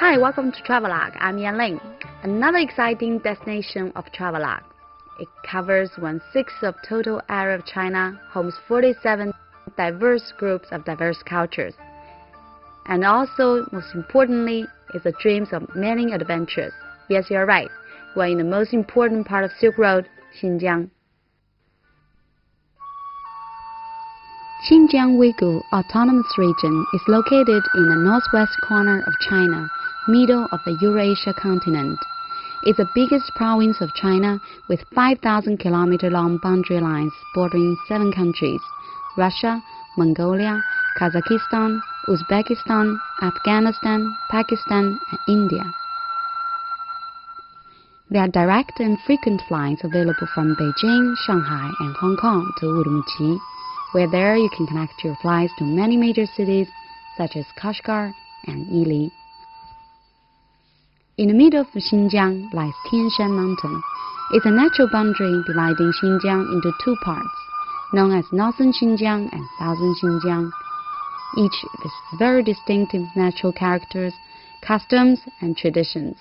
Hi, welcome to Travelogue. I'm Yanling. Another exciting destination of Travelogue. It covers 1/6 of total area of China, homes 47 diverse groups of diverse cultures, and also, most importantly, is the dreams of many adventurers. Yes, you're right. We're in the most important part of Silk Road, Xinjiang. Xinjiang Uyghur Autonomous Region is located in the northwest corner of China, middle of the Eurasia continent. It's the biggest province of China with 5,000-kilometer-long boundary lines bordering 7 countries: Russia, Mongolia, Kazakhstan, Uzbekistan, Afghanistan, Pakistan, and India. There are direct and frequent flights available from Beijing, Shanghai, and Hong Kong to Urumqi, where there you can connect your flights to many major cities such as Kashgar and Yili. In the middle of Xinjiang lies Tianshan Mountain. It's a natural boundary dividing Xinjiang into 2 parts, known as Northern Xinjiang and Southern Xinjiang, each with very distinctive natural characters, customs, and traditions.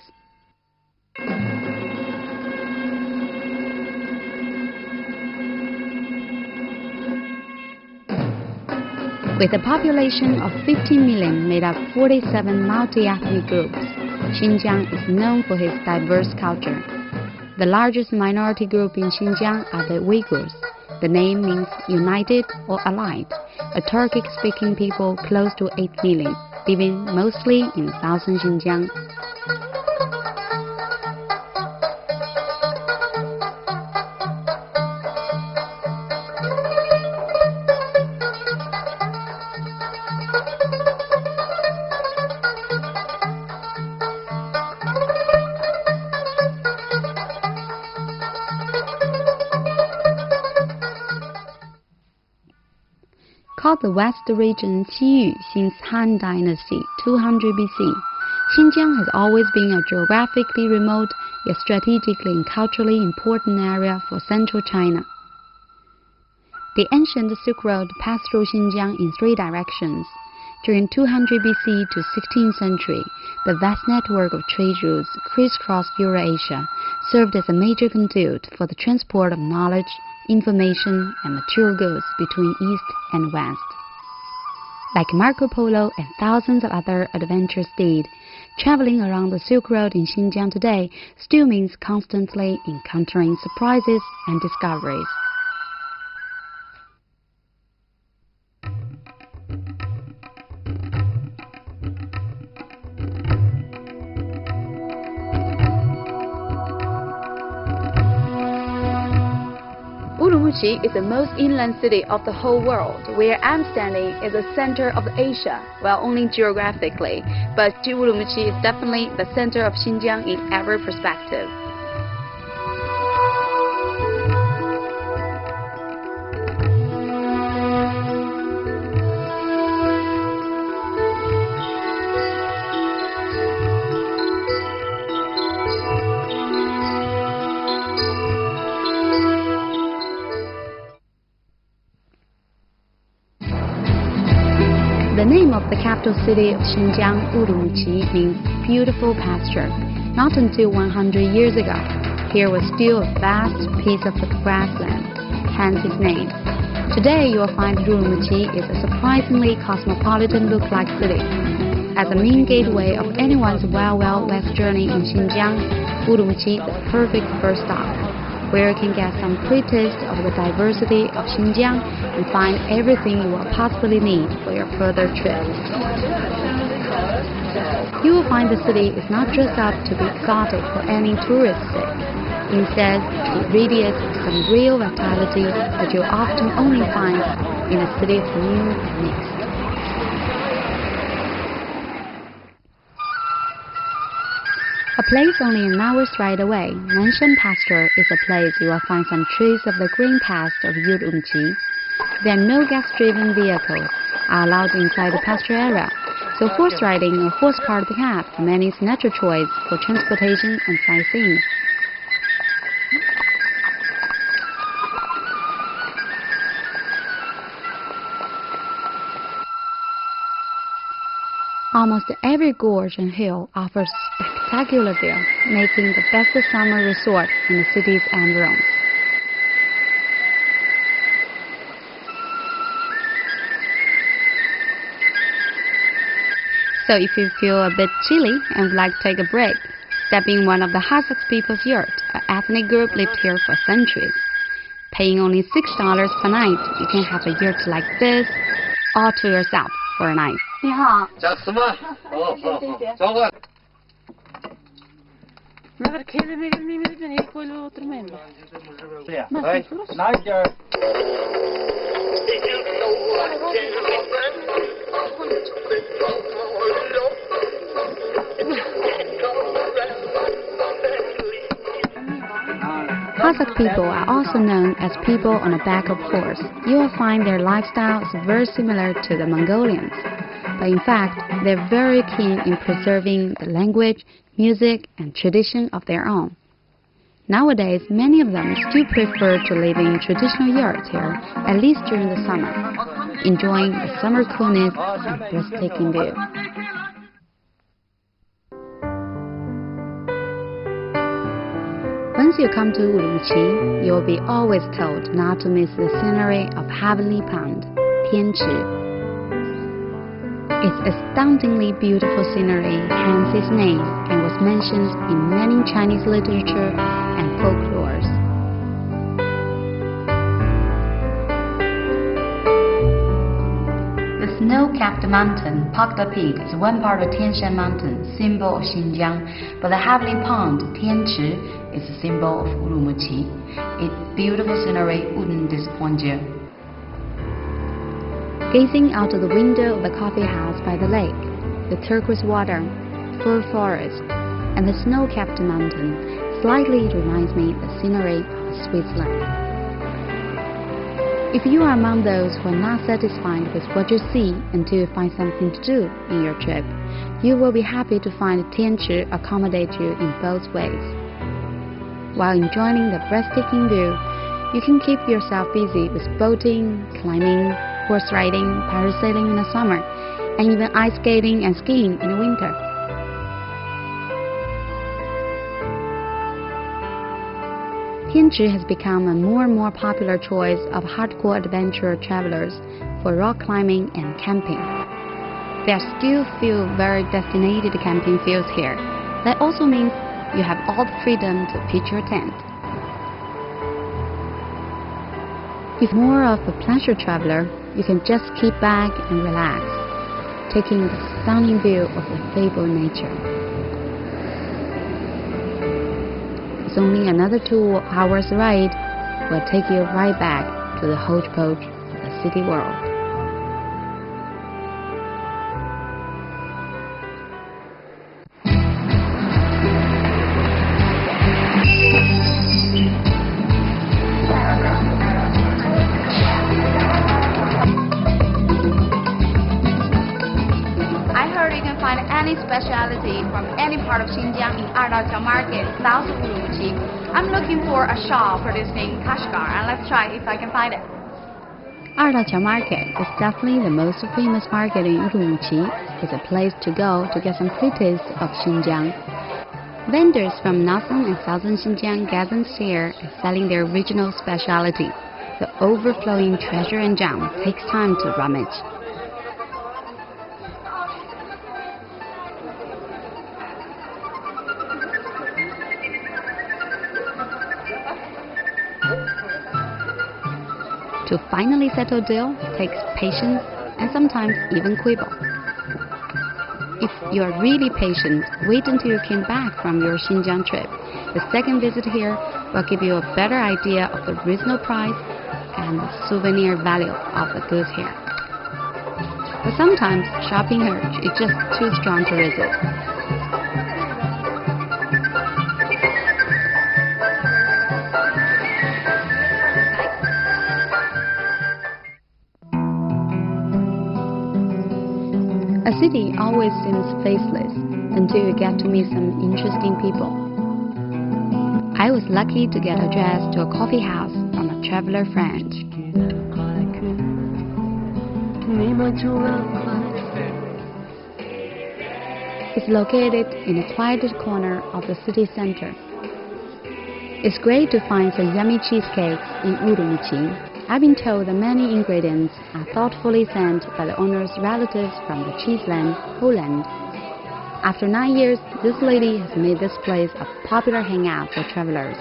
With a population of 15 million made up 47 multi-ethnic groups, Xinjiang is known for its diverse culture. The largest minority group in Xinjiang are the Uyghurs. The name means united or allied, a Turkic-speaking people close to 8 million, living mostly in southern Xinjiang. Called the West Region Qiyu since Han Dynasty 200 BC, Xinjiang has always been a geographically remote yet strategically and culturally important area for central China. The ancient Silk Road passed through Xinjiang in 3 directions. During 200 BC to 16th century, the vast network of trade routes crisscrossed Eurasia served as a major conduit for the transport of knowledge, information, and material goods between East and West. Like Marco Polo and thousands of other adventurers did, traveling around the Silk Road in Xinjiang today still means constantly encountering surprises and discoveries. Urumqi is the most inland city of the whole world. Where I'm standing is the center of Asia, well, only geographically, but Urumqi is definitely the center of Xinjiang in every perspective. The name of the capital city of Xinjiang, Urumqi, means beautiful pasture. Not until 100 years ago, here was still a vast piece of grassland, hence its name. Today, you will find Urumqi is a surprisingly cosmopolitan look-like city. As a main gateway of anyone's Wild West journey in Xinjiang, Urumqi is the perfect first stop, where you can get some pre-taste of the diversity of Xinjiang and find everything you will possibly need for your further trip. You will find the city is not dressed up to be exotic for any tourist sake. Instead, it radiates some real vitality that you'll often only find in a city of new and mixed. A place only an hour's ride away, Nanshan Pasture is a place you will find some trace of the green past of Urumqi. There are no gas-driven vehicles are allowed inside the pasture area, so horse riding or horse-cart path are many's natural choice for transportation and sightseeing. Almost every gorge and hill offers spectacular view, making the best summer resort in the city's environs. So if you feel a bit chilly and would like to take a break, step in one of the Kazakh people's yurts. An ethnic group lived here for centuries. Paying only $6 per night, you can have a yurt like this all to yourself for a night. 你好。加什么？哦，好，交换。 Ma perché mi deve venire quello tremendo? Ma Vai, sicuro? Nadia. Kazakh people are also known as people on the back of horse. You will find their lifestyle is very similar to the Mongolians. But in fact, they're very keen in preserving the language, music, and tradition of their own. Nowadays, many of them still prefer to live in traditional yurts here, at least during the summer, enjoying the summer coolness and breathtaking view. Once you come to Urumqi, you will be always told not to miss the scenery of Heavenly Pond, Tianchi. Its astoundingly beautiful scenery, hence its name, and was mentioned in many Chinese literature and folklores. The snow-capped mountain, Pakda Peak, is one part of Tianshan Mountain, symbol of Xinjiang, but the heavenly pond, Tianchi, is a symbol of Urumqi. Its beautiful scenery wouldn't disappoint you. Gazing out of the window of the coffee house by the lake, the turquoise water, fir forest, and the snow-capped mountain slightly reminds me of the scenery of Switzerland. If you are among those who are not satisfied with what you see until you find something to do in your trip, you will be happy to find Tianchi accommodate you in both ways. While enjoying the breathtaking view, you can keep yourself busy with boating, climbing, horse riding, parasailing in the summer, and even ice skating and skiing in the winter. Tianchi has become a more and more popular choice of hardcore adventure travelers for rock climbing and camping. There are still few very designated camping fields here. That also means you have all the freedom to pitch your tent. If more of a pleasure traveler, you can just keep back and relax, taking the stunning view of the fabled nature. It's only another 2 hours ride will take you right back to the hodgepodge of the city world. Any specialty from any part of Xinjiang in Ardachao Market, south of Urumqi. I'm looking for a shop producing Kashgar, and let's try if I can find it. Ardachao Market is definitely the most famous market in Urumqi. It's a place to go to get some free taste of Xinjiang. Vendors from northern and southern Xinjiang gather here and selling their regional specialty. The overflowing treasure and jam takes time to rummage. To finally settle deal takes patience and sometimes even quibble. If you are really patient, wait until you came back from your Xinjiang trip. The second visit here will give you a better idea of the reasonable price and the souvenir value of the goods here. But sometimes shopping urge is just too strong to resist. A city always seems faceless until you get to meet some interesting people. I was lucky to get addressed to a coffee house from a traveler friend. is located in a quieted corner of the city center. It's great to find some yummy cheesecakes in Urumqi. I've been told that many ingredients are thoughtfully sent by the owner's relatives from the cheese land, Holland. After 9 years, this lady has made this place a popular hangout for travelers.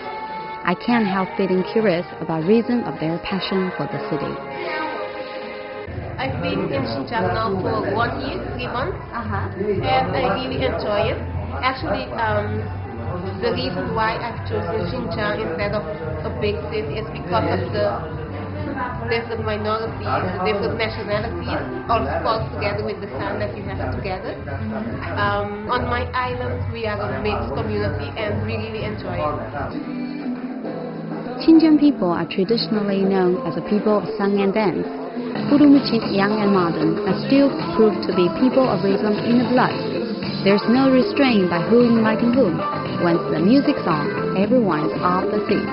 I can't help feeling curious about the reason of their passion for the city. I've been in Xinjiang now for 1 year, 3 months, and I really enjoy it. Actually, the reason why I've chosen Xinjiang instead of a big city is because of the different minorities, different nationalities, all squad together with the sun that you have together. On my island, we are a mixed community and we really enjoy it. Xinjiang people are traditionally known as a people of song and dance. Urumqi's young and modern are still proved to be people of rhythm in the blood. There's no restraint by who inviting whom. Once the music's on, everyone's off the seat.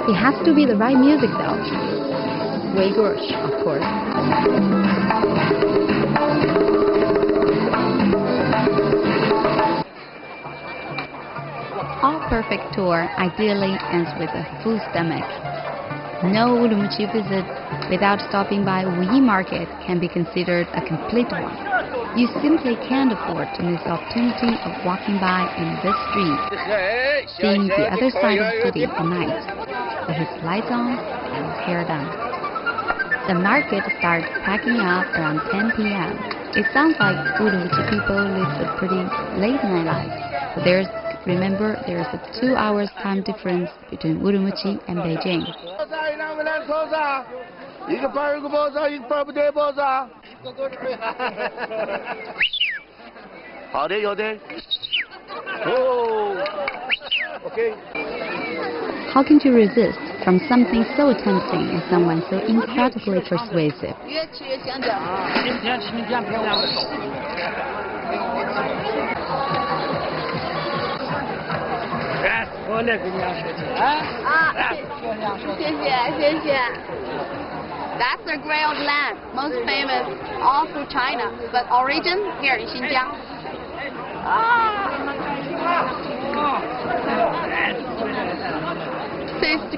It has to be the right music though. Uyghurish, of course. All perfect tour ideally ends with a full stomach. No Urumqi visit without stopping by Wuyi Market can be considered a complete one. You simply can't afford to miss the opportunity of walking by in this street, seeing the other side of the city at night, with his lights on and his hair done. The market starts packing up around 10 p.m. It sounds like Urumqi people live a pretty late night life, but remember, there is a 2 hours time difference between Urumqi and Beijing. How can you resist from something so tempting and someone so incredibly persuasive? That's the grilled lamb, most famous all through China, but origin here in Xinjiang. Tastes